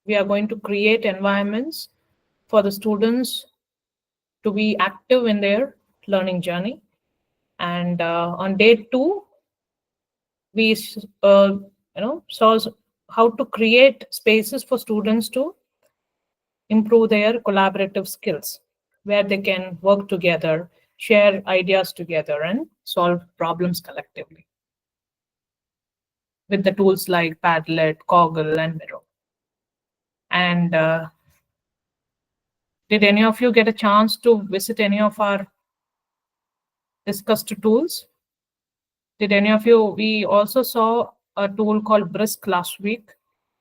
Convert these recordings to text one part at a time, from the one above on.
we are going to create environments for the students to be active in their learning journey. And on day 2, we saw how to create spaces for students to improve their collaborative skills, where they can work together, share ideas together, and solve problems collectively with the tools like Padlet, Coggle, and Miro. And did any of you get a chance to visit any of our discussed tools? Did any of you? We also saw a tool called Brisk last week,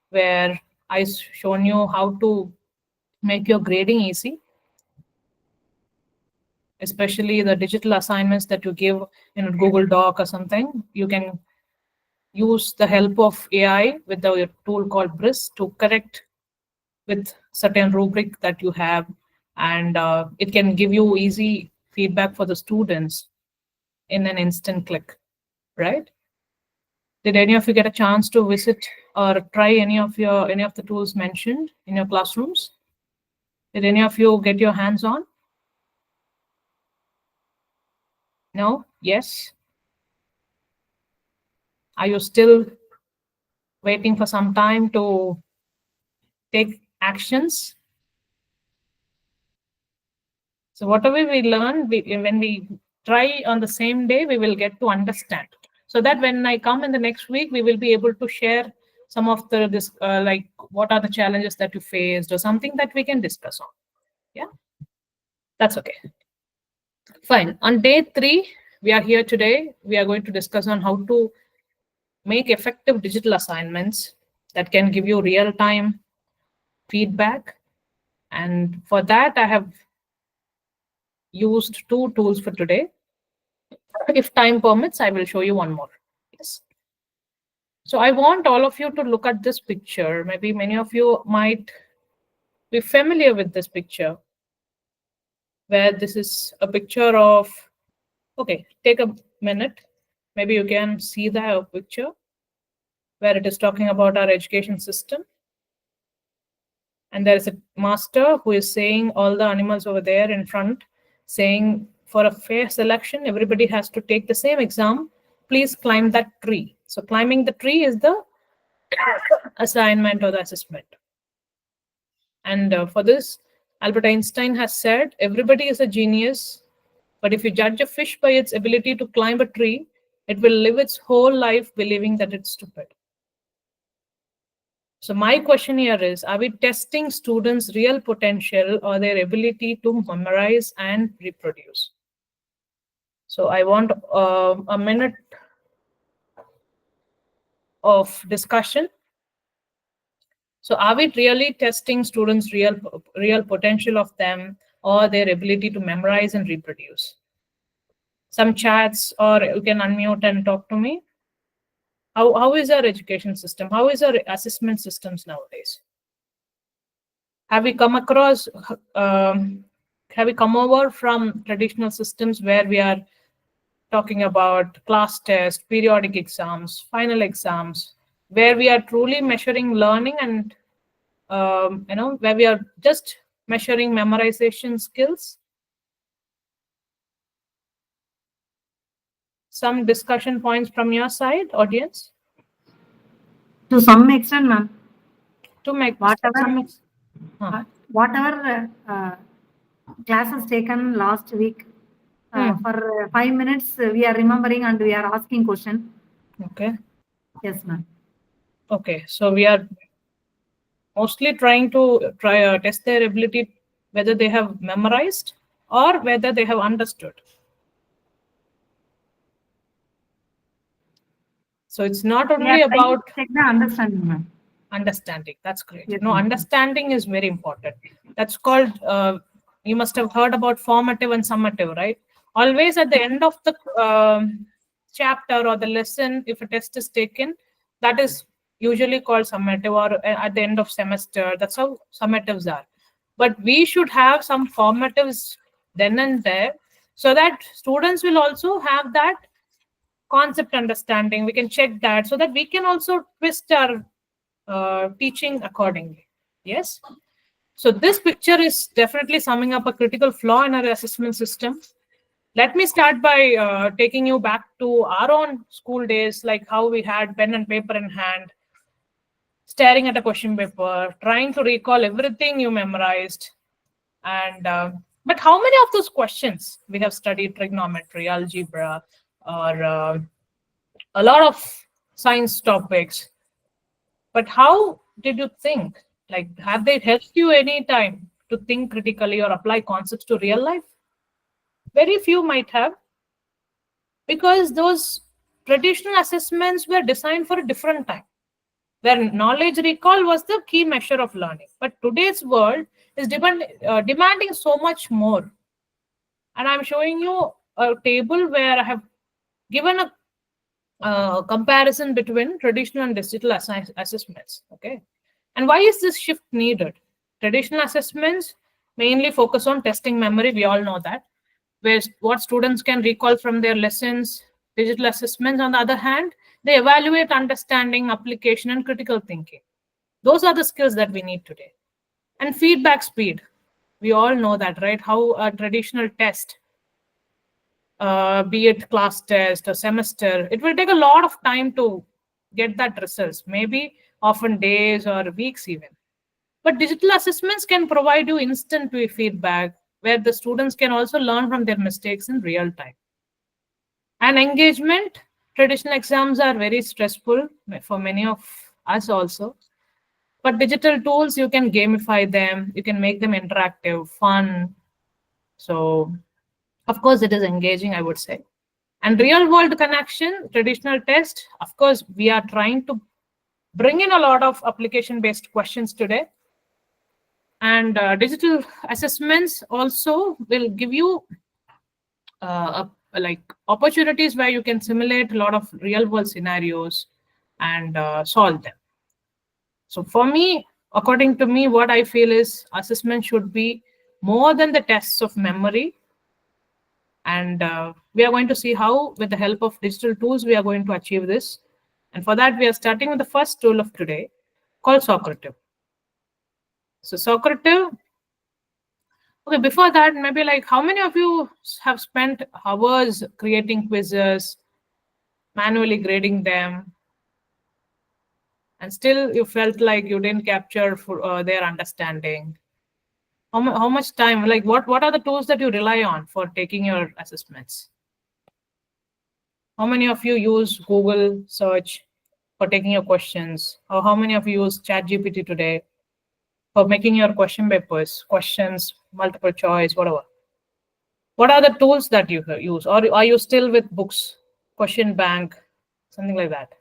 where I shown you how to make your grading easy, especially the digital assignments that you give in a Google Doc or something. You can use the help of AI with the tool called Brisk to correct with certain rubric that you have, and it can give you easy feedback for the students in an instant click, right? Did any of you get a chance to visit or try any of the tools mentioned in your classrooms? Did any of you get your hands on? No? Yes? Are you still waiting for some time to take actions? So whatever we learn, when we try on the same day, we will get to understand. So that when I come in the next week, we will be able to share some of like what are the challenges that you faced or something that we can discuss on. Yeah, that's okay. Fine. On day 3, we are here today. We are going to discuss on how to make effective digital assignments that can give you real-time feedback. And for that, I have used 2 tools for today. If time permits, I will show you one more. Yes. So I want all of you to look at this picture. Maybe many of you might be familiar with this picture, where this is a picture of, okay, take a minute. Maybe you can see the picture where it is talking about our education system. And there is a master who is saying all the animals over there in front, saying for a fair selection, everybody has to take the same exam. Please climb that tree. So climbing the tree is the assignment or the assessment. And for this, Albert Einstein has said, everybody is a genius, but if you judge a fish by its ability to climb a tree, it will live its whole life believing that it's stupid. So my question here is, are we testing students' real potential or their ability to memorize and reproduce? So I want a minute of discussion. So are we really testing students' real potential of them or their ability to memorize and reproduce? Some chats, or you can unmute and talk to me. How is our education system? How is our assessment systems nowadays? Have we come across, have we come over from traditional systems where we are talking about class tests, periodic exams, final exams, where we are truly measuring learning and, where we are just measuring memorization skills? Some discussion points from your side, audience? To some extent, ma'am. To make whatever classes taken last week, for 5 minutes, we are remembering and we are asking question. Okay. Yes, ma'am. Okay, so we are mostly trying to test their ability, whether they have memorized or whether they have understood. So it's not only about check the understanding, ma'am. Understanding. That's great. Yes, no, understanding is very important. That's called, you must have heard about formative and summative, right? Always at the end of the chapter or the lesson, if a test is taken, that is usually called summative, or at the end of semester. That's how summatives are. But we should have some formatives then and there, so that students will also have that concept understanding. We can check that so that we can also twist our teaching accordingly. Yes. So this picture is definitely summing up a critical flaw in our assessment system. Let me start by taking you back to our own school days, like how we had pen and paper in hand, staring at a question paper, trying to recall everything you memorized. And but how many of those questions we have studied trigonometry, algebra, or a lot of science topics? But how did you think? Like, have they helped you any time to think critically or apply concepts to real life? Very few might have, because those traditional assessments were designed for a different time, where knowledge recall was the key measure of learning. But today's world is demanding so much more. And I'm showing you a table where I have given a comparison between traditional and digital assessments. Okay. And why is this shift needed? Traditional assessments mainly focus on testing memory. We all know that, where what students can recall from their lessons. Digital assessments, on the other hand, they evaluate understanding, application, and critical thinking. Those are the skills that we need today. And feedback speed. We all know that, right? How a traditional test, be it class test or semester, it will take a lot of time to get that results, maybe often days or weeks even. But digital assessments can provide you instant feedback where the students can also learn from their mistakes in real time. And engagement, traditional exams are very stressful for many of us also. But digital tools, you can gamify them, you can make them interactive, fun. So, of course, it is engaging, I would say. And real world connection, traditional test, of course, we are trying to bring in a lot of application based questions today. And digital assessments also will give you like opportunities where you can simulate a lot of real world scenarios and solve them. So for me, according to me, what I feel is assessment should be more than the tests of memory. And we are going to see how, with the help of digital tools, we are going to achieve this. And for that, we are starting with the first tool of today called Socrative. So Socrative, okay, before that, maybe like how many of you have spent hours creating quizzes, manually grading them, and still you felt like you didn't capture for, their understanding? How much time, like what are the tools that you rely on for taking your assessments? How many of you use Google search for taking your questions? Or how many of you use ChatGPT today for making your question papers, questions, multiple choice, whatever? What are the tools that you use? Or are you still with books, question bank, something like that?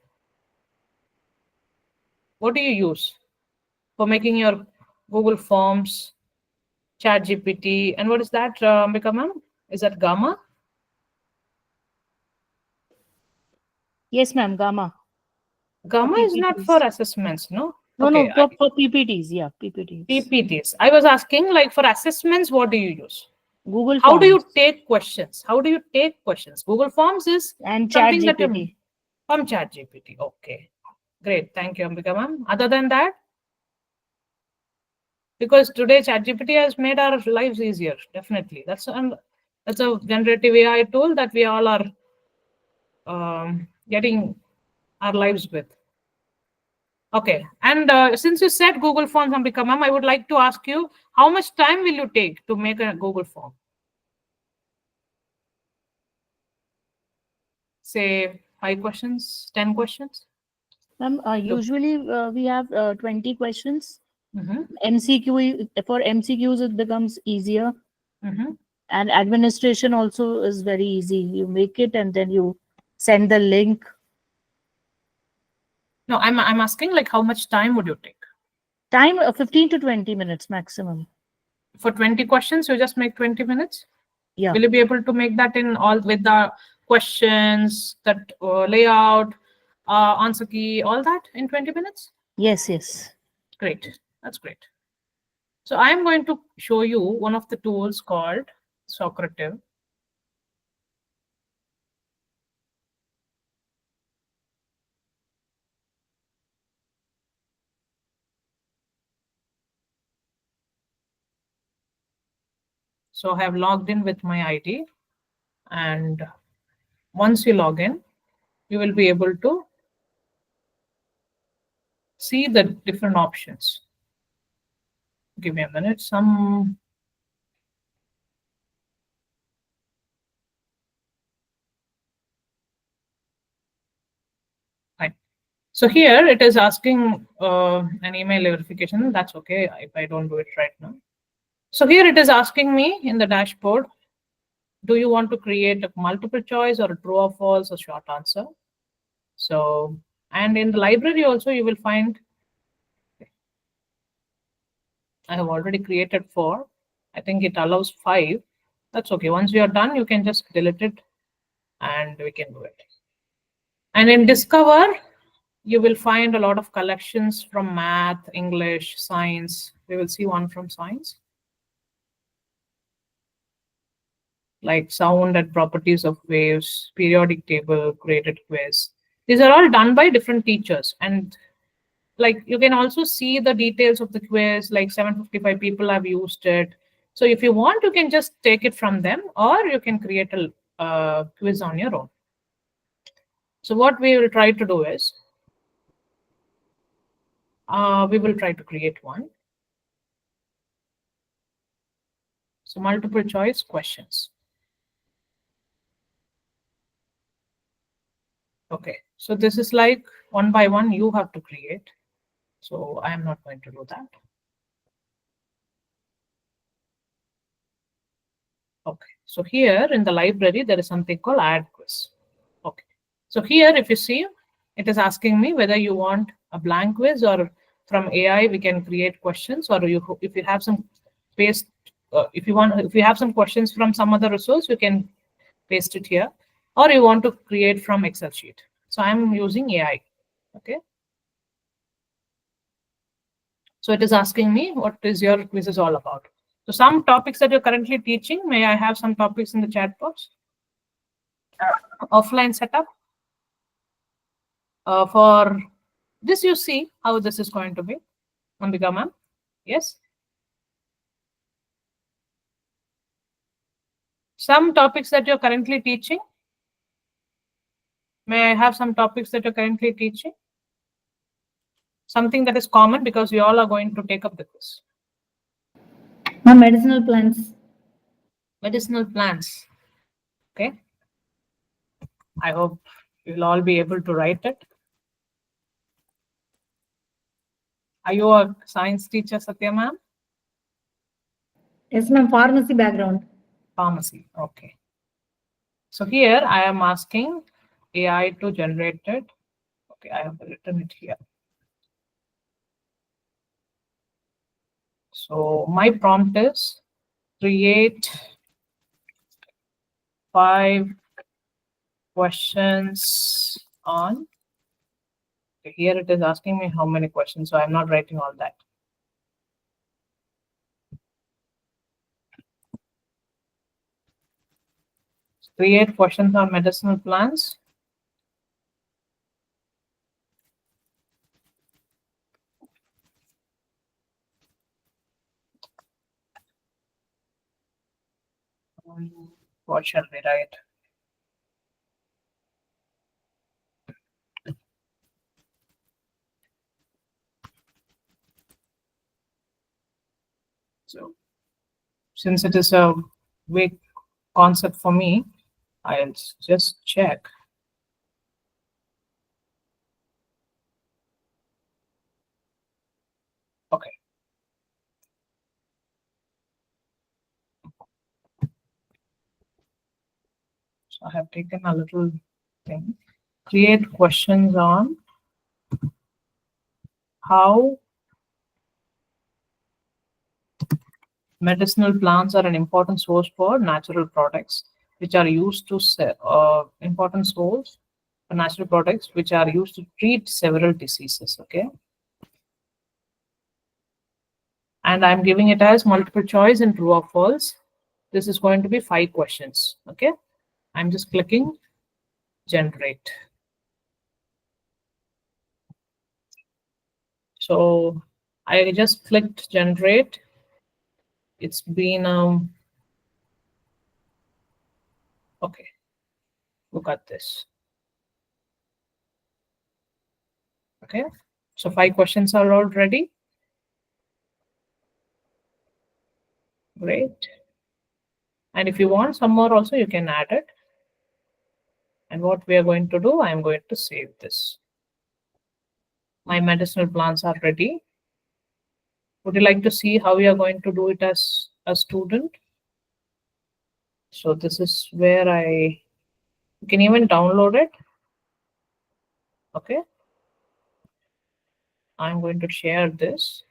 What do you use for making your Google Forms, ChatGPT, and what is that, Ambika ma'am? Is that Gamma? Yes, ma'am. Gamma for Gamma is not for PPTs. assessments, no? No, Okay, no, for PPTs. Yeah, PPTs. PPTs. I was asking, like, for assessments, what do you use? Google How do you Forms take questions? How do you take questions? Google Forms is and Chat something that you GPT. from ChatGPT. Okay, great. Thank you, Ambika ma'am. Other than that, because today ChatGPT has made our lives easier. Definitely, that's a generative AI tool that we all are getting our lives with. Okay, and since you said Google Forms, Ambika ma'am, I would like to ask you, how much time will you take to make a Google Form? Say 5 questions, 10 questions. Ma'am, Look. usually we have 20 questions. Mm-hmm. For MCQs, it becomes easier. Mm-hmm. And administration also is very easy. You make it and then you send the link. No, I'm asking like how much time would you take? Time 15 to 20 minutes maximum. For 20 questions, you just make 20 minutes? Yeah. Will you be able to make that in all with the questions, that layout, answer key, all that in 20 minutes? Yes, yes. Great. That's great. So I'm going to show you one of the tools called Socrative. So I have logged in with my ID, and once you log in, you will be able to see the different options. Give me a minute. Fine. So here it is asking an email verification. That's okay if I don't do it right now. So here it is asking me in the dashboard, do you want to create a multiple choice or a true or false or short answer? So, and in the library also you will find, I have already created 4. I think it allows 5. That's okay. Once you are done, you can just delete it and we can do it. And in Discover, you will find a lot of collections from math, English, science. We will see one from science, like sound and properties of waves, periodic table, graded quiz. These are all done by different teachers. And like you can also see the details of the quiz, like 755 people have used it. So if you want, you can just take it from them, or you can create a quiz on your own. So what we will try to do is, we will try to create one. So multiple choice questions. Okay, so this is like one by one you have to create. So I am not going to do that. Okay, so here in the library, there is something called add quiz. Okay, so here if you see, it is asking me whether you want a blank quiz or from AI we can create questions, or if you have some paste, if you have some questions from some other resource, you can paste it here, or you want to create from Excel sheet. So I'm using AI. Okay. So it is asking me what is your quiz is all about. So some topics that you're currently teaching, may I have some topics in the chat box? Offline setup. For this, you see how this is going to be. Ambika ma'am, yes. Some topics that you're currently teaching. May I have some topics that you're currently teaching? Something that is common because we all are going to take up the quiz. Medicinal plants. Medicinal plants. Okay. I hope you'll all be able to write it. Are you a science teacher, Satya ma'am? Yes, ma'am. Pharmacy background. Pharmacy. Okay. So here I am asking AI to generate it. Okay, I have written it here. So my prompt is create 5 questions on. Okay, here it is asking me how many questions, so I'm not writing all that. Create questions on medicinal plants. What shall we write? So since it is a big concept for me, I'll just check. Okay. So I have taken a little thing. Create questions on how medicinal plants are an important source for natural products, which are used to important source for natural products, which are used to treat several diseases. Okay. And I'm giving it as multiple choice and true or false. This is going to be 5 questions. Okay. I'm just clicking generate. So I just clicked generate. It's been Okay, look at this. Okay, so 5 questions are all ready. Great. And if you want some more also, you can add it. And what we are going to do, I'm going to save this. My medicinal plants are ready. Would you like to see how we are going to do it as a student? So this is where you can even download it. Okay. I'm going to share this.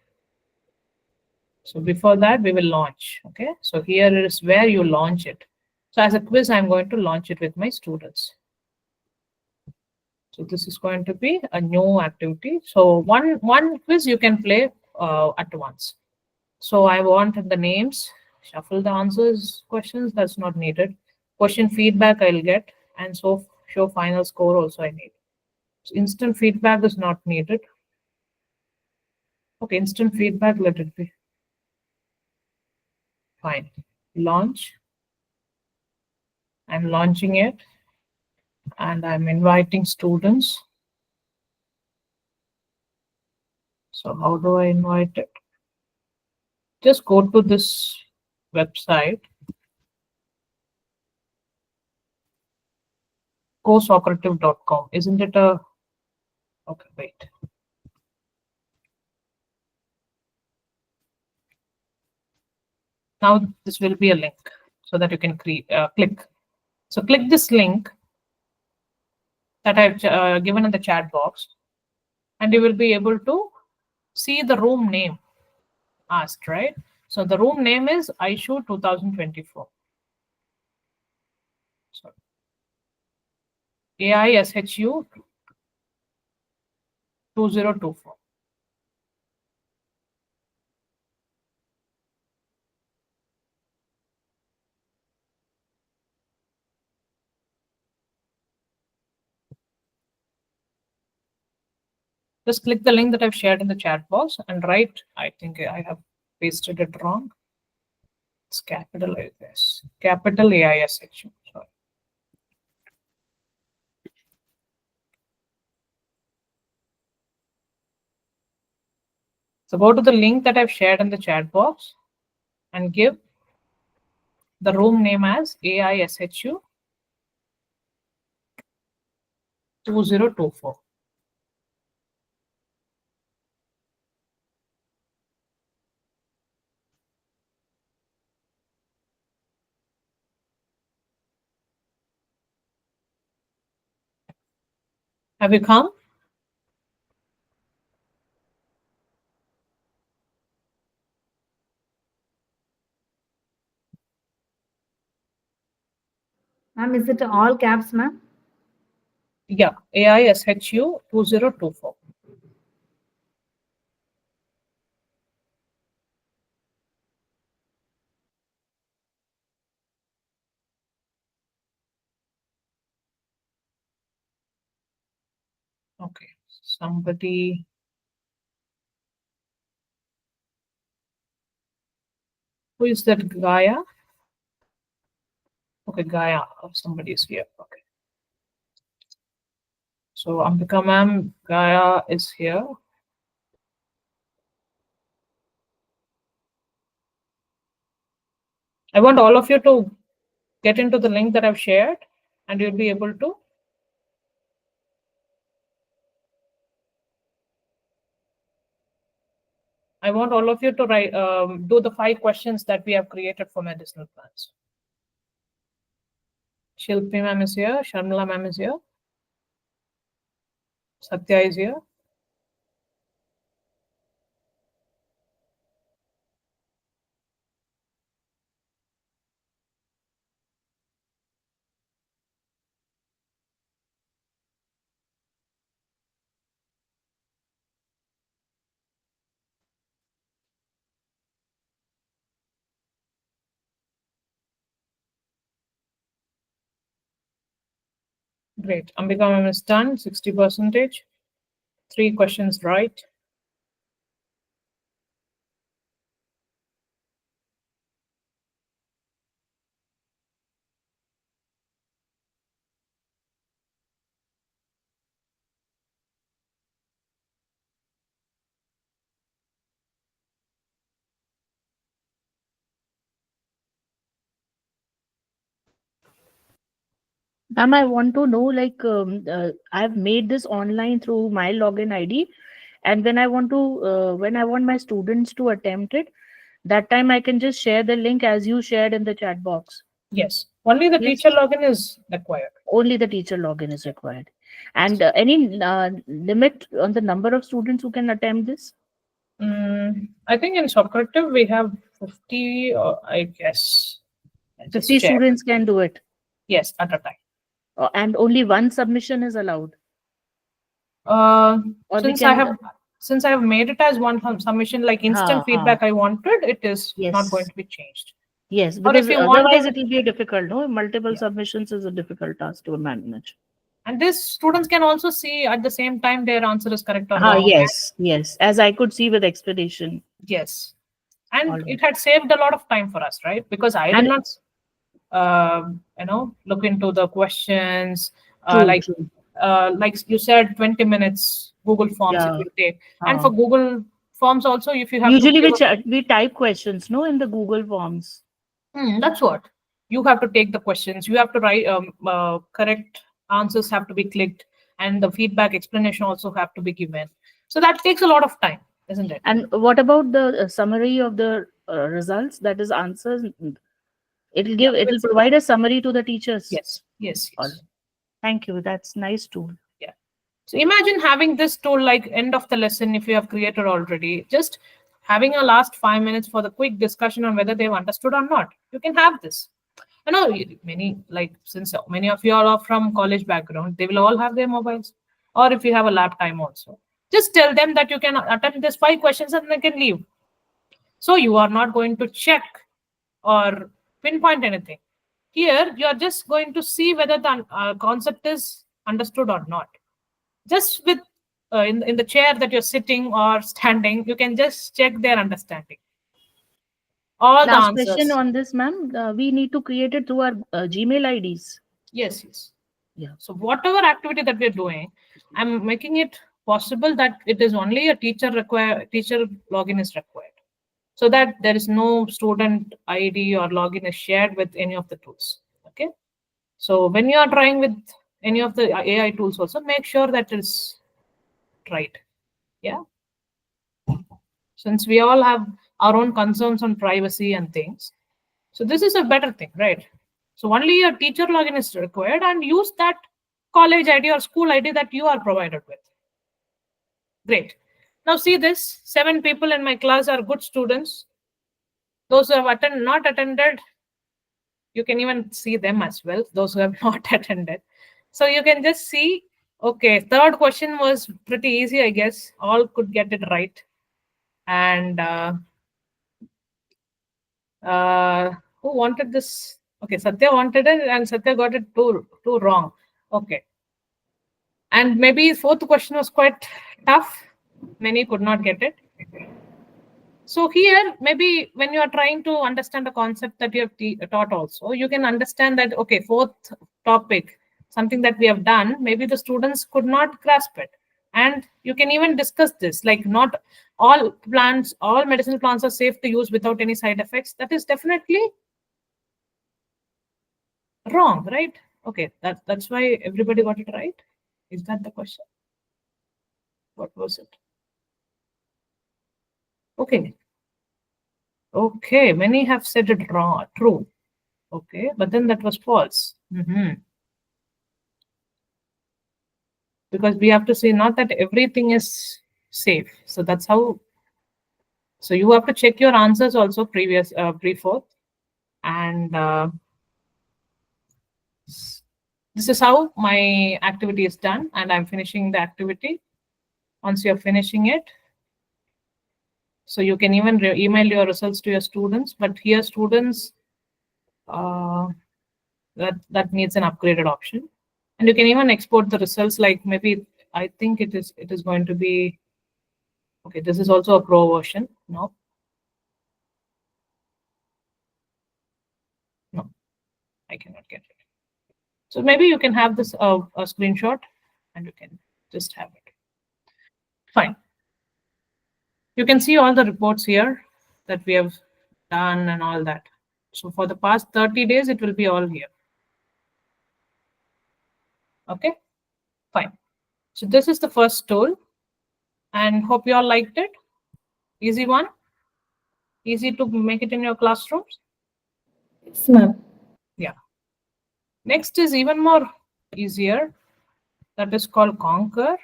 So before that, we will launch. Okay. So here is where you launch it. So as a quiz, I'm going to launch it with my students. So this is going to be a new activity. So one quiz you can play at once. So I want the names, shuffle the answers, questions, that's not needed. Question feedback I'll get, and so show final score also I need. So instant feedback is not needed. Okay, instant feedback, let it be. Fine. Launch. I'm launching it and I'm inviting students. So how do I invite it? Just go to this website, courseoperative.com. Isn't it a... Okay, wait. Now this will be a link so that you can click. So click this link that I've given in the chat box, and you will be able to see the room name asked, right? So the room name is ISHU 2024. So AISHU 2024. Just click the link that I've shared in the chat box and write, I think I have pasted it wrong. It's capital AIS, capital AISHU. Sorry. So go to the link that I've shared in the chat box and give the room name as AISHU 2024. Have you come? Ma'am, is it all caps, ma'am? Yeah, AISHU 2024. Okay, somebody. Who is that? Gaia? Okay, Gaia. Somebody is here. Okay. So Ambika ma'am, Gaia is here. I want all of you to get into the link that I've shared, and you'll be able to. I want all of you to write, do the 5 questions that we have created for medicinal plants. Shilpi ma'am is here. Sharmila ma'am is here. Satya is here. Great. Ambika ma'am is done. 60%. 3 questions right. Ma'am, I want to know, like, I've made this online through my login ID, and when I want my students to attempt it, that time I can just share the link as you shared in the chat box. Yes, only the Yes. teacher login is required. Only the teacher login is required. And any limit on the number of students who can attempt this? I think in Socrative we have 50, I guess. I'll just 50 check. students can do it. Yes, at a time. And only one submission is allowed. Or Or since I have made it as one submission, like instant feedback I wanted, it is not going Yes. to be changed. Yes, Or if because you otherwise wanted, it will be difficult. No, multiple Yeah. submissions is a difficult task to manage. and these students can also see at the same time their answer is correct or wrong. Yes, as I could see with expedition. Yes, and All right. it had saved a lot of time for us, right? Because I did And not, look into the questions. true, Like true. like you said, 20 minutes Google Forms it Yeah. will take, and for Google Forms also, if you have Usually to we type questions, no, in the Google Forms. that's what you have to take the questions. You have to write correct answers have to be clicked, and the feedback explanation also have to be given. So that takes a lot of time, isn't it? And what about the summary of the results? That is answers. Yeah, It will provide a summary to the teachers. yes. All right. Thank you. That's nice tool. Yeah. So imagine having this tool like end of the lesson if you have created already. Just having a last 5 minutes for the quick discussion on whether they've understood or not. You can have this. I know since many of you all are from college background, they will all have their mobiles. Or if you have a lap time also. Just tell them that you can attempt these 5 questions and they can leave. So you are not going to check or pinpoint anything. Here, you are just going to see whether the concept is understood or not. Just with in the chair that you're sitting or standing, you can just check their understanding. All the Last answers. question on this, ma'am. We need to create it through our Gmail IDs. Yes. Yeah. So whatever activity that we're doing, I'm making it possible that it is only a teacher login is required, so that there is no student ID or login is shared with any of the tools. Okay. So when you are trying with any of the AI tools, also make sure that it's right. Yeah. Since we all have our own concerns on privacy and things, so this is a better thing, right? So only a teacher login is required, and use that college ID or school ID that you are provided with. Great. Now see this, 7 people in my class are good students. Those who have not attended, you can even see them as well, those who have not attended. So you can just see, okay, third question was pretty easy, I guess. All could get it right. And who wanted this? Okay, Satya wanted it, and Satya got it too wrong. Okay. And maybe fourth question was quite tough. Many could not get it. So here, maybe when you are trying to understand a concept that you have taught also, you can understand that, okay, fourth topic, something that we have done, maybe the students could not grasp it. And you can even discuss this, like not all medicinal plants are safe to use without any side effects. That is definitely wrong, right? Okay, that's why everybody got it right. Is that the question? What was it? Okay, many have said it wrong, true. Okay, but then that was false. Because we have to say not that everything is safe. So that's how. So you have to check your answers also pre-fourth, and this is how my activity is done, and I'm finishing the activity. Once you're finishing it, so you can even email your results to your students. But here, students, that needs an upgraded option, and you can even export the results. Like maybe I think it is going to be okay. This is also a pro version. No, I cannot get it. So maybe you can have this a screenshot, and you can just have it. Fine. You can see all the reports here that we have done and all that. So for the past 30 days, it will be all here. Okay, fine. So this is the first tool, and hope you all liked it. Easy one, easy to make it in your classrooms. Yes, ma'am. Yeah. Next is even more easier. That is called Conquer.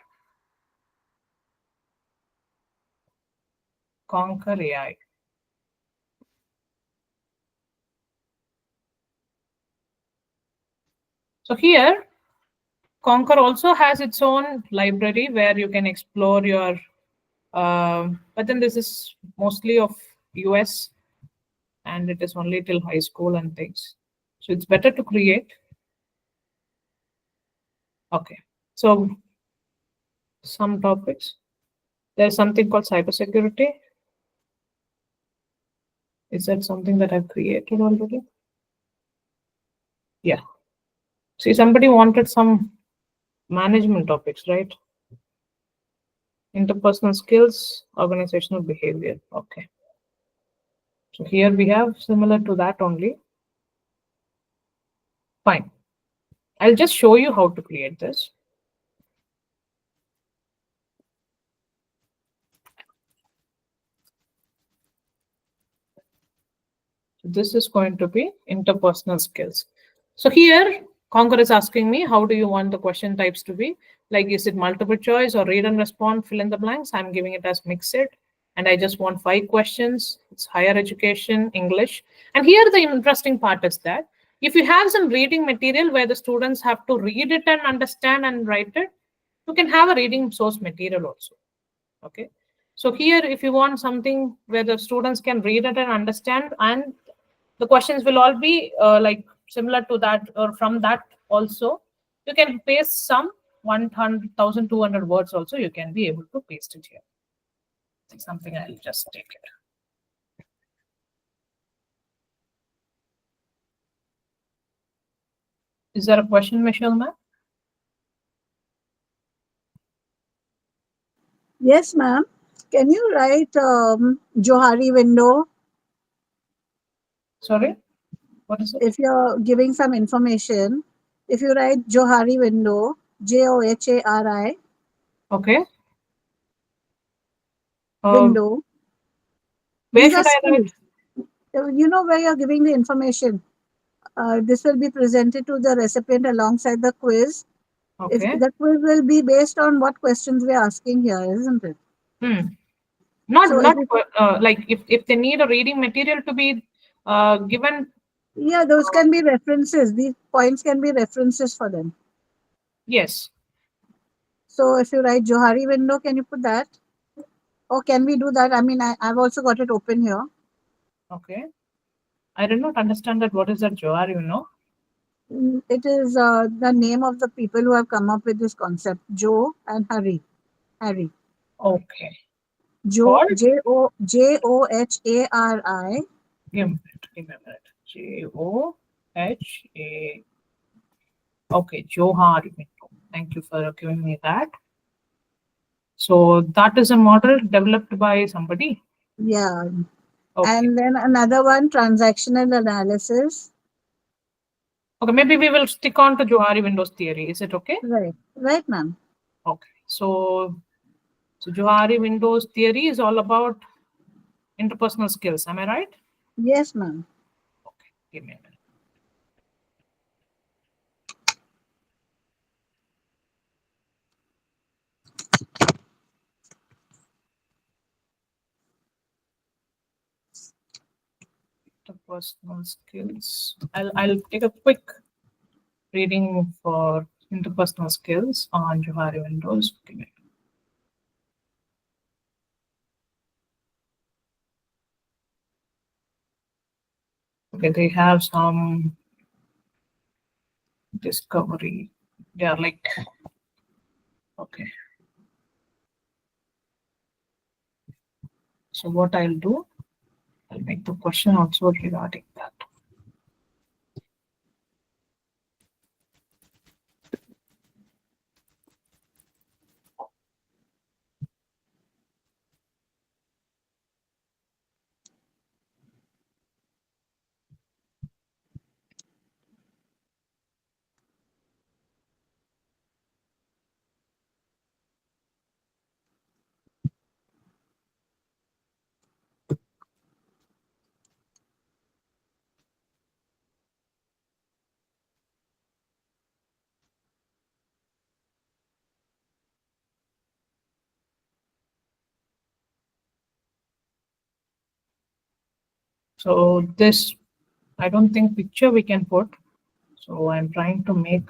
Conquer AI. So here, Conquer also has its own library where you can explore your, but then this is mostly of US and it is only till high school and things. So it's better to create. Okay. So some topics. There's something called cybersecurity. Is that something that I've created already? Yeah. See, somebody wanted some management topics, right? Interpersonal skills, organizational behavior. Okay. So here we have similar to that only. Fine. I'll just show you how to create this. So this is going to be interpersonal skills. So here, Conquer is asking me, how do you want the question types to be? Like, is it multiple choice or read and respond, fill in the blanks? I'm giving it as mixed. And I just want 5 questions. It's higher education, English. And here the interesting part is that if you have some reading material where the students have to read it and understand and write it, you can have a reading source material also. Okay. So here, if you want something where the students can read it and understand, and the questions will all be like similar to that or from that also, you can paste some 1,200 words also, you can be able to paste it here. It's something I'll just take it. Is there a question, Michelle, ma'am? Yes, ma'am. Can you write Johari window Sorry, what is it? if you're giving some information? If you write Johari window, Johari Okay. window, Where these are should I write? skills. You know where you're giving the information. This will be presented to the recipient alongside the quiz. If Okay. the quiz will be based on what questions we're asking here, isn't it? Not So not if it, like if they need a reading material to be given. yeah, those can be references. These points can be references for them. Yes. So if you write Johari window, can you put that? Or can we do that? I mean, I've also got it open here. Okay. I did not understand that. What is that Johar, you know? It is the name of the people who have come up with this concept, Joe and Harry. Harry. Okay. Joe, Called? Johari. Give me a minute. Johha. Okay, Johar. Thank you for giving me that. So that is a model developed by somebody. Yeah. Okay. And then another one, transactional analysis. Okay, maybe we will stick on to Johari Windows theory. Is it okay? Right. Right, ma'am. Okay. So Johari Windows theory is all about interpersonal skills. Am I right? Yes, ma'am. Okay. Give me a minute. Interpersonal skills. I'll take a quick reading for interpersonal skills on Johari Windows. Give me. Okay, they have some discovery. They are like, okay. So what I'll do, I'll make the question also regarding that. So this, I don't think picture we can put. So I'm trying to make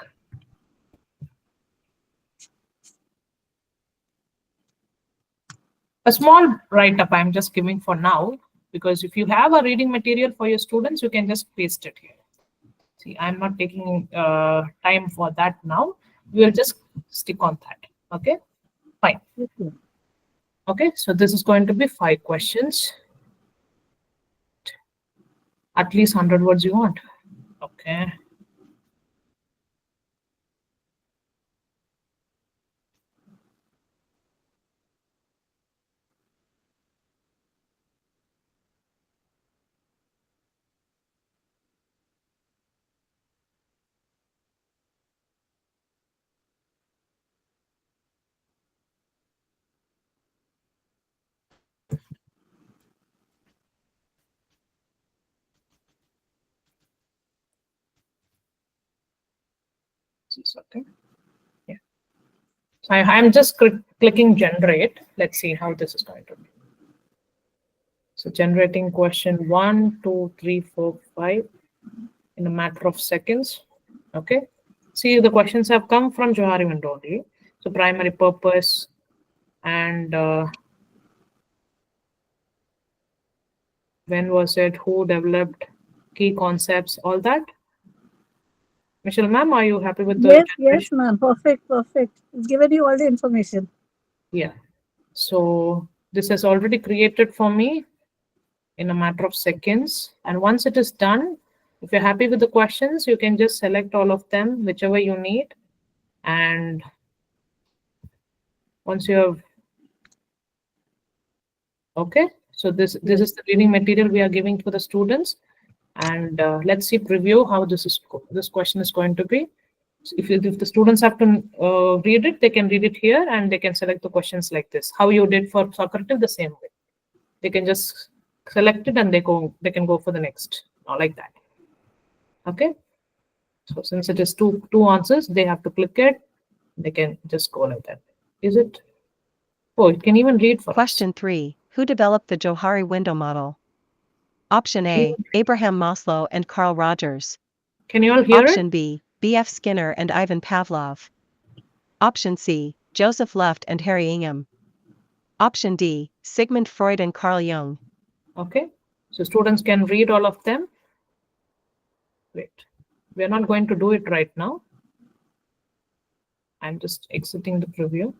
a small write-up. I'm just giving for now, because if you have a reading material for your students, you can just paste it here. See, I'm not taking time for that now. We will just stick on that. Okay, fine. Okay, so this is going to be 5 questions. At least 100 words you want. Okay. See something. Yeah. So I'm just clicking generate. Let's see how this is going to be. So generating question 1, 2, 3, 4, 5 in a matter of seconds. Okay. See, the questions have come from Johari window only. So primary purpose and when was it, who developed, key concepts, all that. Michelle ma'am, are you happy with the Yes, generation? yes, ma'am. Perfect, perfect. It's given you all the information. Yeah. So this has already created for me in a matter of seconds. And once it is done, if you're happy with the questions, you can just select all of them, whichever you need. And once you have, okay, so this is the reading material we are giving to the students. And let's see preview how this question is going to be. So if the students have to read it, they can read it here and they can select the questions like this. How you did for Socrative, the same way. They can just select it and they can go for the next, or like that. Okay. So since it is two answers, they have to click it. They can just go like that. Is it? Oh, it can even read for us. Question 3. Who developed the Johari window model? Option A, Abraham Maslow and Carl Rogers. Can you all hear Option it? B, B.F. Skinner and Ivan Pavlov. Option C, Joseph Luft and Harry Ingham. Option D, Sigmund Freud and Carl Jung. Okay. So students can read all of them. Wait. We are not going to do it right now. I'm just exiting the preview.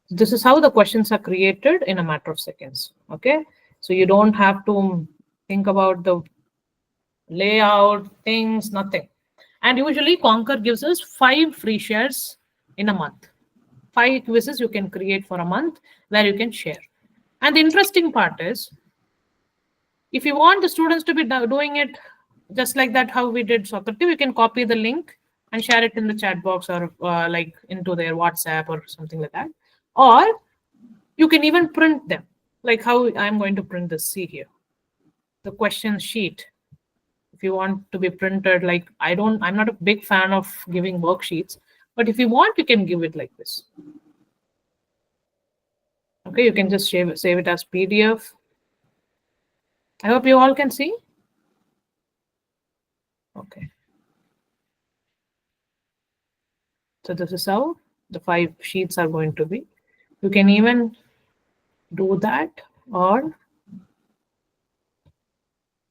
This is how the questions are created in a matter of seconds. Okay. So you don't have to think about the layout, things, nothing. And usually Conquer gives us 5 free shares in a month. 5 quizzes you can create for a month where you can share. And the interesting part is, if you want the students to be doing it just like that, how we did Socrative, you can copy the link and share it in the chat box or like into their WhatsApp or something like that. Or you can even print them, like how I'm going to print this. See here, the question sheet. If you want to be printed, like I'm not a big fan of giving worksheets, but if you want, you can give it like this. Okay, you can just save it as PDF. I hope you all can see. Okay. So this is how the 5 sheets are going to be. You can even do that. Or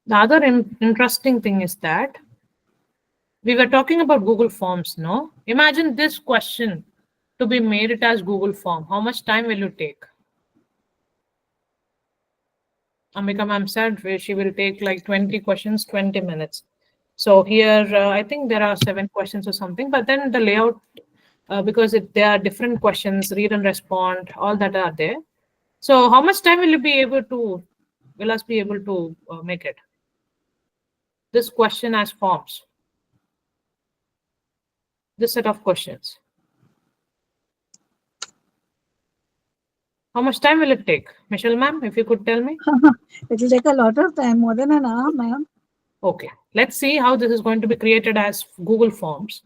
the other interesting thing is that we were talking about Google Forms, no? Imagine this question to be made it as Google Form. How much time will you take? Amika ma'am said she will take like 20 questions, 20 minutes. So here, I think there are 7 questions or something, but then the layout, because there are different questions, read and respond, all that are there. So how much time will us be able to make it? This question as forms. This set of questions. How much time will it take? Michelle ma'am, if you could tell me. It will take a lot of time, more than an hour, ma'am. Okay, let's see how this is going to be created as Google Forms.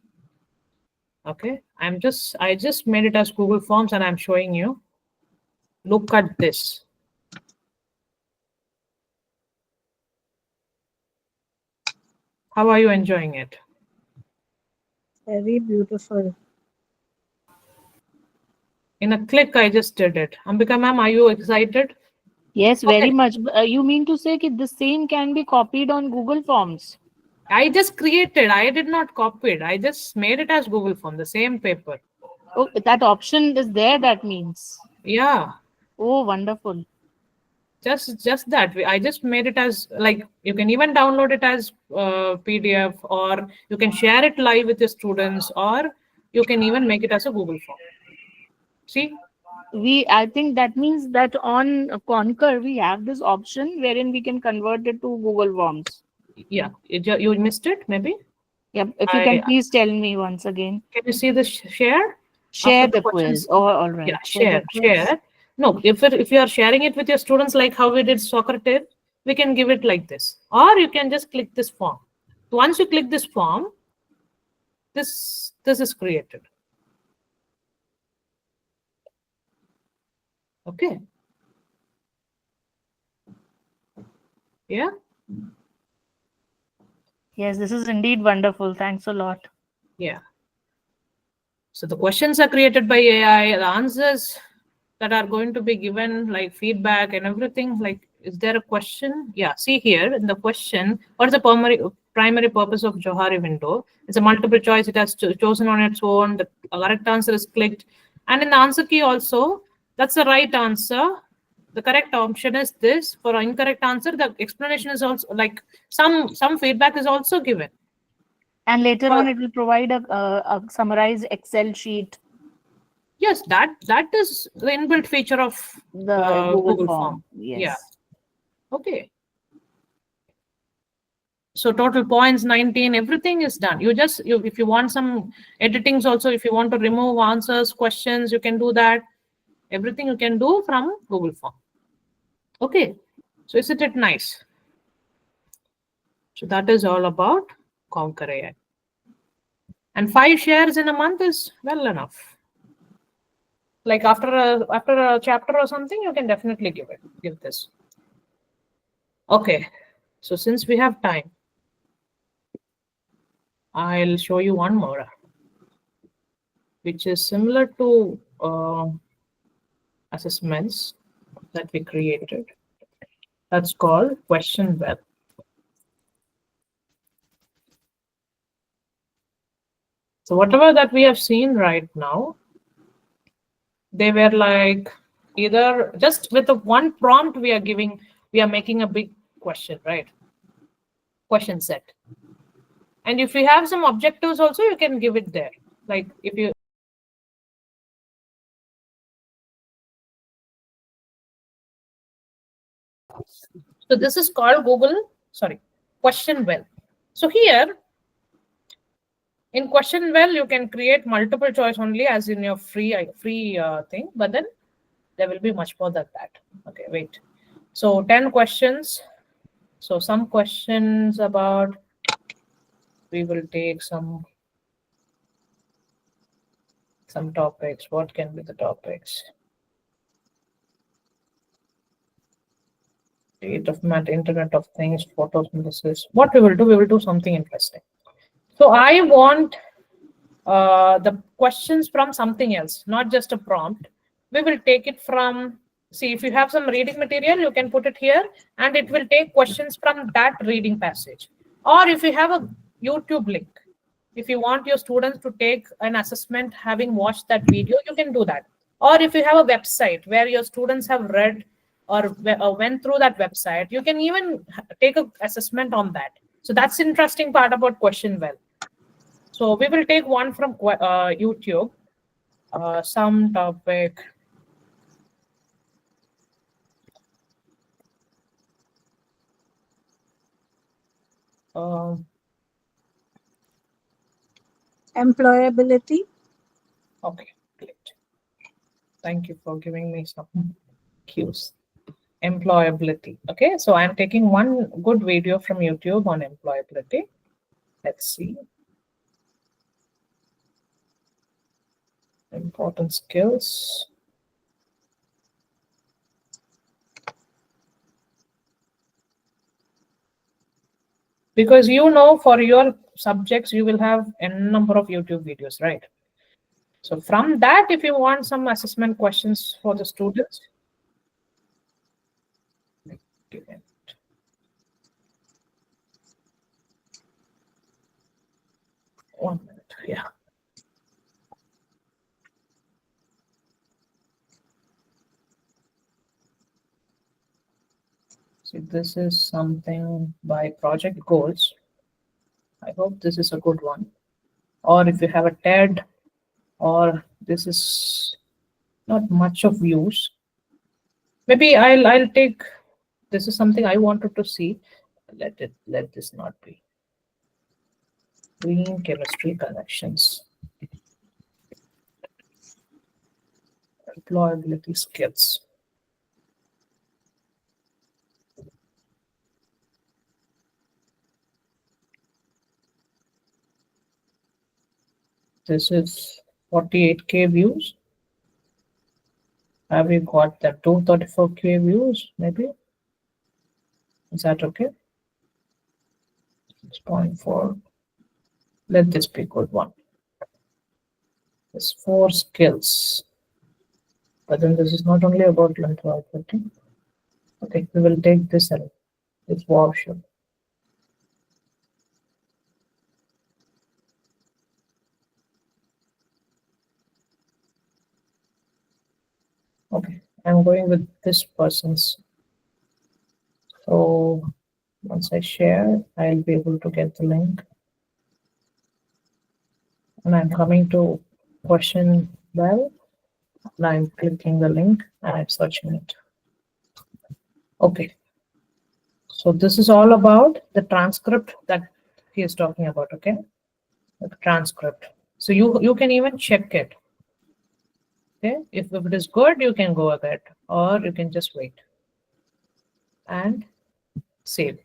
Okay, I just made it as Google Forms and I'm showing you. Look at this. How are you enjoying it? Very beautiful. In a click, I just did it. Ambika ma'am, are you excited? Yes, very Okay. much. You mean to say that the same can be copied on Google Forms? I just created. I did not copy it. I just made it as Google Form, the same paper. Oh, that option is there, that means. Yeah. Oh, wonderful. Just that. I just made it as, like, you can even download it as PDF, or you can share it live with your students, or you can even make it as a Google Form. See? I think that means that on Concur we have this option wherein we can convert it to Google Forms. Yeah. You missed it, maybe? Yep. If you can please tell me once again. Can you see the share? Share After the questions? quiz. Oh, all right. Yeah, Share the quiz. share. No, if you are sharing it with your students, like how we did Socrates, we can give it like this. Or you can just click this form. Once you click this form, this is created. Okay. Yeah. Yes, this is indeed wonderful. Thanks a lot. Yeah. So the questions are created by AI, the answers that are going to be given, like feedback and everything. Like, is there a question? Yeah, see here in the question, what is the primary purpose of Johari window? It's a multiple choice. It has chosen on its own. The correct answer is clicked. And in the answer key also, that's the right answer. The correct option is this. For an incorrect answer, the explanation is also, like, some feedback is also given. And later on, it will provide a summarized Excel sheet. Yes, that is the inbuilt feature of The Google Form. Form. Yes. Yeah. Okay. So total points 19. Everything is done. If you want some editings also, if you want to remove answers, questions, you can do that. Everything you can do from Google Form. Okay. So isn't it nice? So that is all about Conquer AI. And 5 shares in a month is well enough. Like after a chapter or something, you can definitely give this. Okay. So since we have time, I'll show you one more, which is similar to assessments that we created. That's called Question Well. So whatever that we have seen right now, they were like either just with the one prompt we are making a big question, right? Question set. And if you have some objectives also, you can give it there. Like if you so this is called Question Well. So here in Question Well, you can create multiple choice only as in your free thing, but then there will be much more than that. Okay, wait. So 10 questions. So some questions about, we will take some topics. What can be the topics? Internet of Things, photosynthesis. What we will do something interesting. So I want the questions from something else, not just a prompt. We will take it from, see, if you have some reading material, you can put it here and it will take questions from that reading passage. Or if you have a YouTube link, if you want your students to take an assessment having watched that video, you can do that. Or if you have a website where your students have read or went through that website, you can even take an assessment on that. So that's the interesting part about Question Well. So we will take one from YouTube, some topic. Employability. Okay, great. Thank you for giving me some cues. Employability. Okay, so I'm taking one good video from YouTube on employability. Let's see. Important skills. Because you know, for your subjects, you will have a number of YouTube videos, right? So from that, if you want some assessment questions for the students, give it. One minute, yeah. See, this is something by project goals. I hope this is a good one. Or if you have a TED, or this is not much of use. Maybe I'll take, this is something I wanted to see. Let this not be. Green chemistry connections. Employability skills. This is 48K views. Have we got the 234K views? Maybe. Is that okay? 6.4. Let this be a good one. There's 4 skills. But then this is not only about employability. Okay, we will take this and it's workshop. Okay, I'm going with this person's. So once I share, I'll be able to get the link. And I'm coming to question well. And I'm clicking the link and I'm searching it. Okay. So this is all about the transcript that he is talking about, okay? The transcript. So you can even check it. Okay, if it is good, you can go ahead, or you can just wait and save.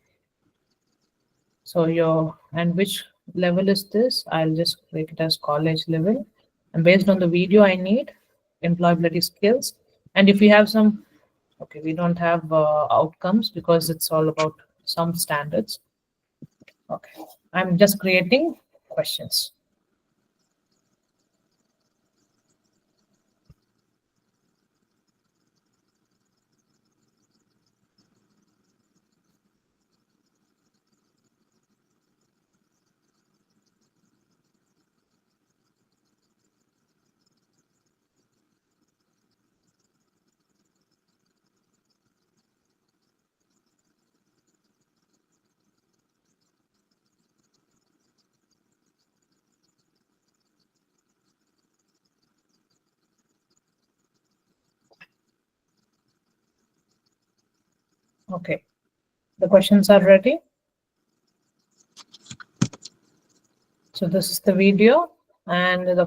So and which level is this? I'll just make it as college level. And based on the video, I need employability skills. And if we have some, okay, we don't have outcomes because it's all about some standards. Okay, I'm just creating questions. Okay, the questions are ready. So this is the video, and the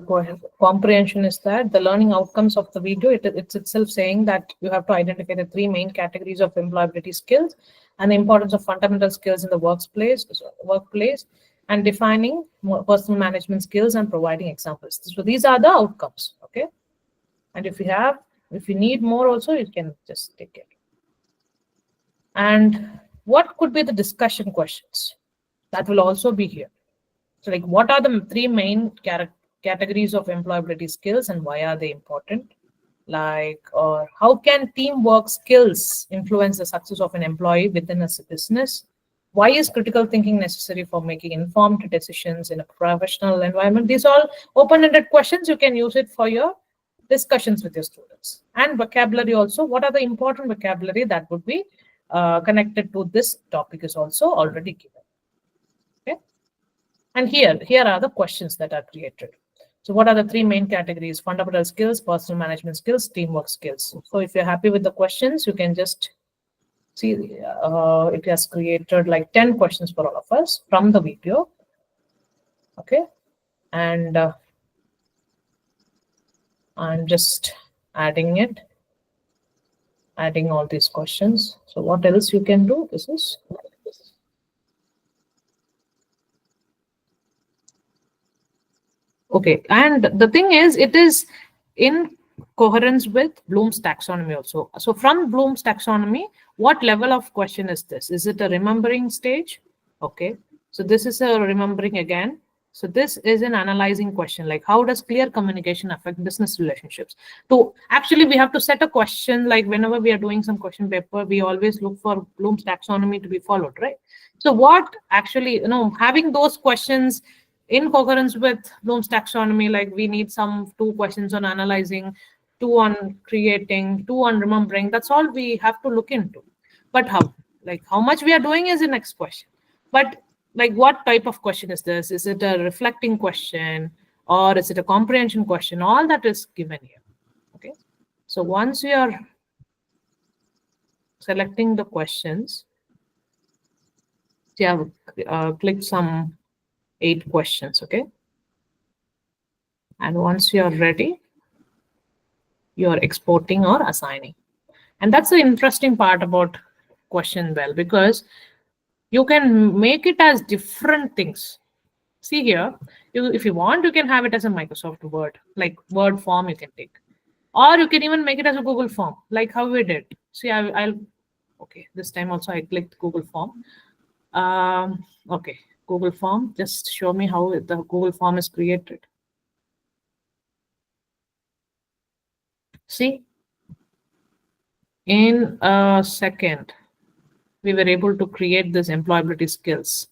comprehension is that the learning outcomes of the video, it's itself saying that you have to identify the 3 main categories of employability skills and the importance of fundamental skills in the workplace, and defining personal management skills and providing examples. So these are the outcomes, okay? And if you need more also, you can just take it. And what could be the discussion questions? That will also be here. So like, what are the 3 main categories of employability skills and why are they important? Like, or how can teamwork skills influence the success of an employee within a business? Why is critical thinking necessary for making informed decisions in a professional environment? These are all open-ended questions. You can use it for your discussions with your students. And vocabulary also. What are the important vocabulary that would be connected to this topic is also already given. Okay. And here are the questions that are created. So what are the 3 main categories? Fundamental skills, personal management skills, teamwork skills. So if you're happy with the questions, you can just see it has created like 10 questions for all of us from the video. Okay. And I'm just adding all these questions. So what else you can do? This is okay. And the thing is, it is in coherence with Bloom's taxonomy also. So from Bloom's taxonomy, what level of question is this? Is it a remembering stage? Okay. So this is a remembering again. So this is an analyzing question, like how does clear communication affect business relationships? So actually we have to set a question, like whenever we are doing some question paper, we always look for Bloom's taxonomy to be followed, right? So what actually, having those questions in coherence with Bloom's taxonomy, like we need some 2 questions on analyzing, 2 on creating, 2 on remembering. That's all we have to look into. But how much we are doing is the next question. But like what type of question is this? Is it a reflecting question or is it a comprehension question? All that is given here. Okay. So once you are selecting the questions, you have clicked some 8 questions. Okay. And once you are ready, you are exporting or assigning. And that's the interesting part about question well, because you can make it as different things. See here, if you want, you can have it as a Microsoft Word, like Word form you can take. Or you can even make it as a Google form, like how we did. See, I'll okay, this time also I clicked Google form. Okay, Google form, just show me how the Google form is created. See, in a second, we were able to create this employability skills.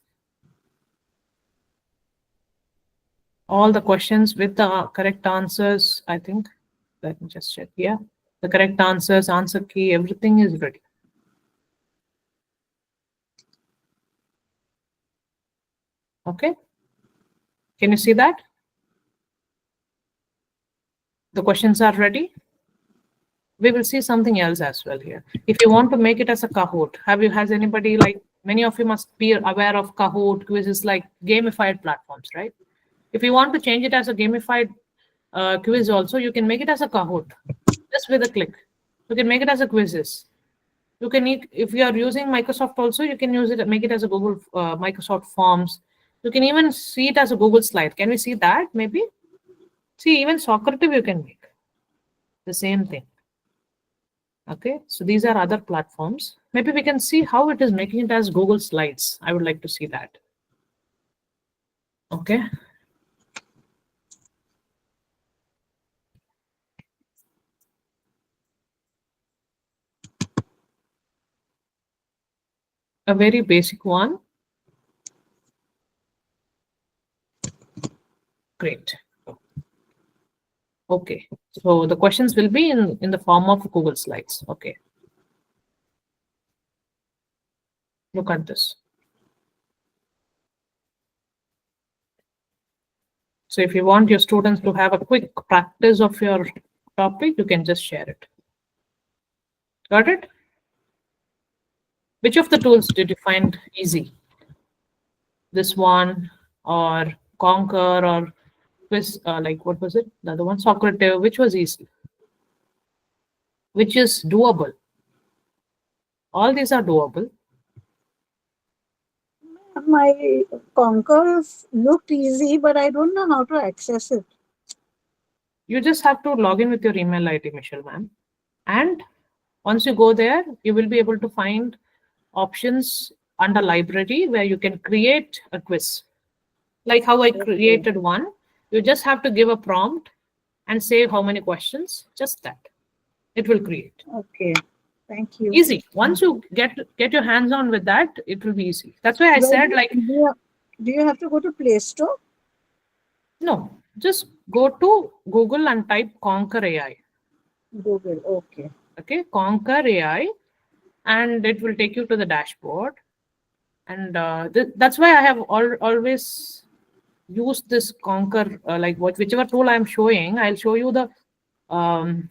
All the questions with the correct answers, I think. Let me just check. Yeah, the correct answers, answer key, everything is ready. Okay. Can you see that? The questions are ready. We will see something else as well here. If you want to make it as a Kahoot, has anybody, like many of you must be aware of Kahoot quizzes, like gamified platforms, right? If you want to change it as a gamified quiz also, you can make it as a Kahoot just with a click. You can make it as a quizzes. You can, if you are using Microsoft also, you can use it, make it as a Google Microsoft Forms. You can even see it as a Google slide. Can we see that maybe? See, even Socrative you can make the same thing. Okay, so these are other platforms. Maybe we can see how it is making it as Google Slides. I would like to see that. Okay. A very basic one. Great. Okay, so the questions will be in the form of Google Slides. Okay. Look at this. So if you want your students to have a quick practice of your topic, you can just share it. Got it? Which of the tools did you find easy? This one or Conquer or Quiz, like what was it? The other one, Socrative, which was easy? Which is doable? All these are doable. My Conquer looked easy, but I don't know how to access it. You just have to log in with your email ID, Michelle, ma'am. And once you go there, you will be able to find options under library where you can create a quiz. Like how I created one. You just have to give a prompt and say how many questions, just that. It will create. Okay, thank you. Easy. Once you get your hands on with that, it will be easy. That's why I said, like, do you have to go to Play Store? No, just go to Google and type Conquer AI. Google, okay. Okay, Conquer AI, and it will take you to the dashboard. And that's why I have always used this Conquer, like whichever tool I'm showing, I'll show you the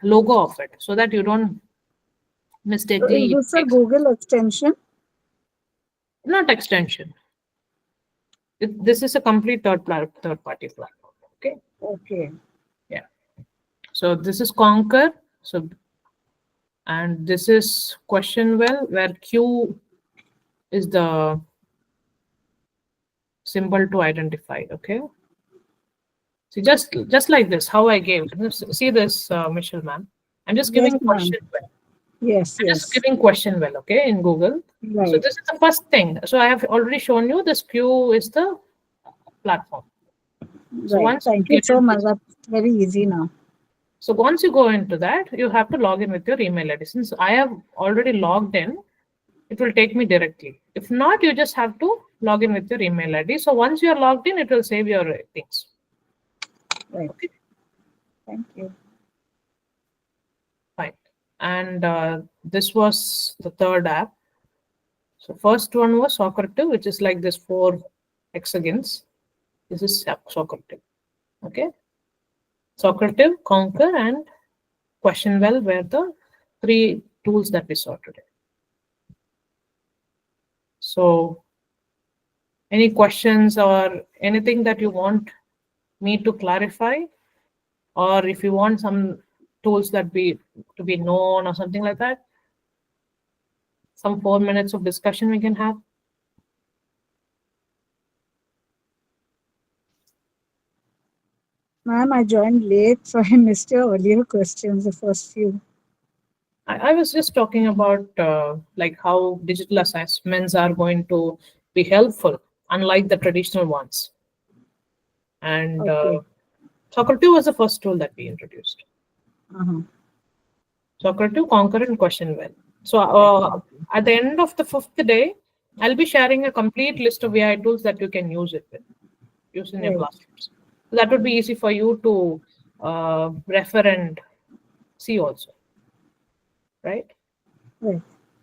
logo of it so that you don't mistakenly. Is this a Google extension? Not extension. This is a complete third party platform. Okay. Okay. Yeah. So this is Conquer. So, and this is Question Well, where Q is the symbol to identify. Okay. See, just like this, how I gave. See this, Michelle, ma'am. I'm just giving Yes, ma'am. Question Well. Yes, I'm yes. just giving question well, okay, in Google. So Right. this is the first thing. So I have already shown you this queue is the platform. So Right. once Thank you you get so into much. That's very easy now. So once you go into that, you have to log in with your email ID. Since I have already logged in, it will take me directly. If not, you just have to log in with your email ID. So once you are logged in, it will save your things. Right. Okay, Thank you. fine. And this was the third app. So first one was Socrative, which is like this 4 hexagons. This is Socrative. Okay. Socrative, Conquer, and Question Well were the 3 tools that we saw today. So any questions or anything that you want me to clarify, or if you want some tools that be to be known or something like that, some 4 minutes of discussion we can have. Ma'am, I joined late, so I missed your earlier questions, the first few. I was just talking about like how digital assessments are going to be helpful, unlike the traditional ones. And Okay. Socrative was the first tool that we introduced. Uh-huh. Socrative, Conquer, and Question Well. So at the end of the 5th day, I'll be sharing a complete list of AI tools that you can use in your Right. classrooms. So that would be easy for you to refer and see also, right? Right.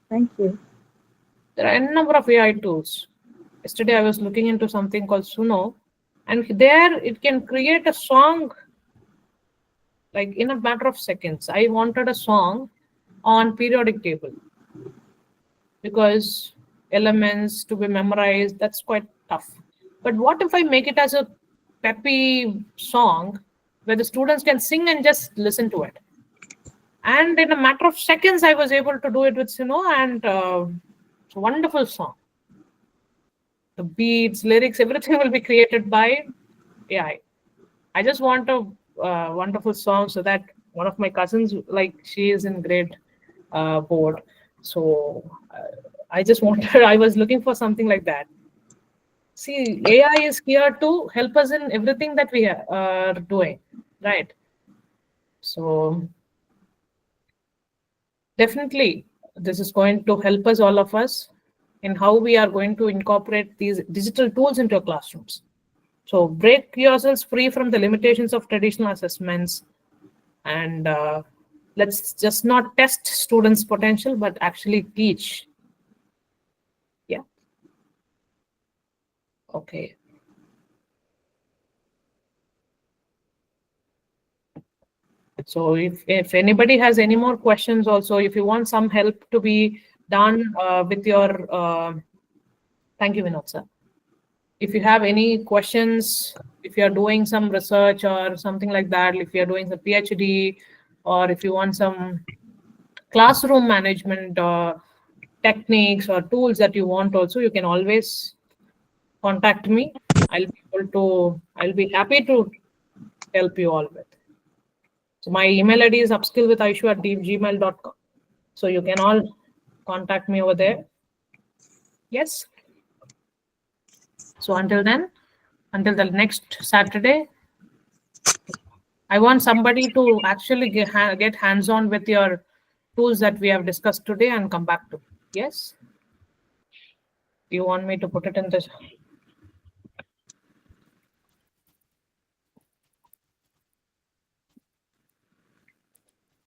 Thank you. There are a number of AI tools. Yesterday I was looking into something called Suno, and there it can create a song like in a matter of seconds. I wanted a song on periodic table because elements to be memorized, that's quite tough. But what if I make it as a peppy song where the students can sing and just listen to it? And in a matter of seconds, I was able to do it with Suno, and it's a wonderful song. The beats, lyrics, everything will be created by AI. I just want a wonderful song so that one of my cousins, like she is in grade board, so I just wanted. I was looking for something like that. See, AI is here to help us in everything that we are doing, right? So definitely, this is going to help us, all of us, in how we are going to incorporate these digital tools into our classrooms. So break yourselves free from the limitations of traditional assessments, and let's just not test students' potential, but actually teach. Yeah. Okay. So if anybody has any more questions also, if you want some help to be done with your, thank you, Vinod sir. If you have any questions, if you're doing some research or something like that, if you're doing the PhD, or if you want some classroom management techniques or tools that you want also, you can always contact me. I'll be happy to help you all with. So my email ID is upskillwithaishu@gmail.com. So you can all contact me over there. Yes. So until then, until the next Saturday, I want somebody to actually get hands-on with your tools that we have discussed today and come back to. Yes. Do you want me to put it in the